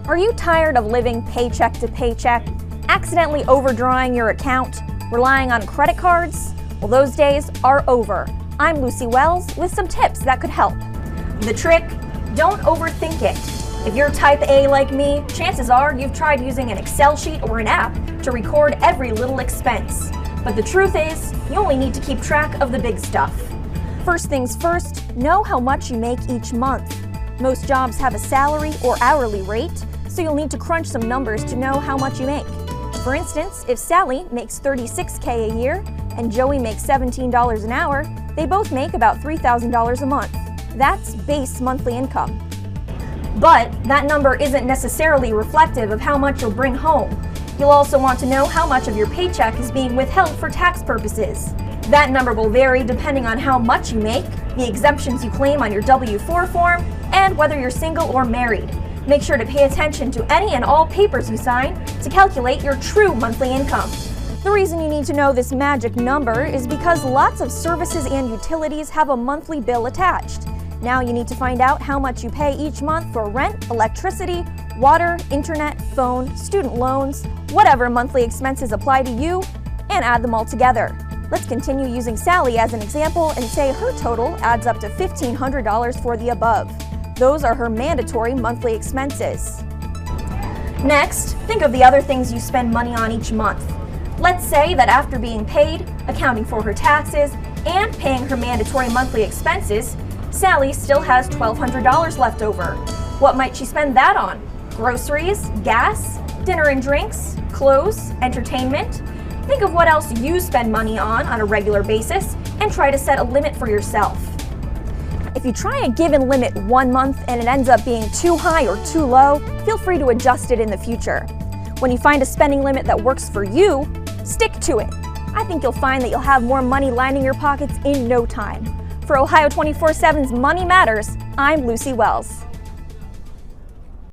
Are you tired of living paycheck to paycheck, accidentally overdrawing your account, relying on credit cards? Well, those days are over. I'm Lucy Wells with some tips that could help. The trick? Don't overthink it. If you're type A like me, chances are you've tried using an Excel sheet or an app to record every little expense. But the truth is, you only need to keep track of the big stuff. First things first, know how much you make each month. Most jobs have a salary or hourly rate, so you'll need to crunch some numbers to know how much you make. For instance, if Sally makes $36K a year and Joey makes $17 an hour, they both make about $3,000 a month. That's base monthly income. But that number isn't necessarily reflective of how much you'll bring home. You'll also want to know how much of your paycheck is being withheld for tax purposes. That number will vary depending on how much you make, the exemptions you claim on your W-4 form, and whether you're single or married. Make sure to pay attention to any and all papers you sign to calculate your true monthly income. The reason you need to know this magic number is because lots of services and utilities have a monthly bill attached. Now you need to find out how much you pay each month for rent, electricity, water, internet, phone, student loans, whatever monthly expenses apply to you, and add them all together. Let's continue using Sally as an example and say her total adds up to $1,500 for the above. Those are her mandatory monthly expenses. Next, think of the other things you spend money on each month. Let's say that after being paid, accounting for her taxes, and paying her mandatory monthly expenses, Sally still has $1,200 left over. What might she spend that on? Groceries, gas, dinner and drinks, clothes, entertainment? Think of what else you spend money on a regular basis and try to set a limit for yourself. If you try a given limit one month and it ends up being too high or too low, feel free to adjust it in the future. When you find a spending limit that works for you, stick to it. I think you'll find that you'll have more money lining your pockets in no time. For Ohio 24/7's Money Matters, I'm Lucy Wells.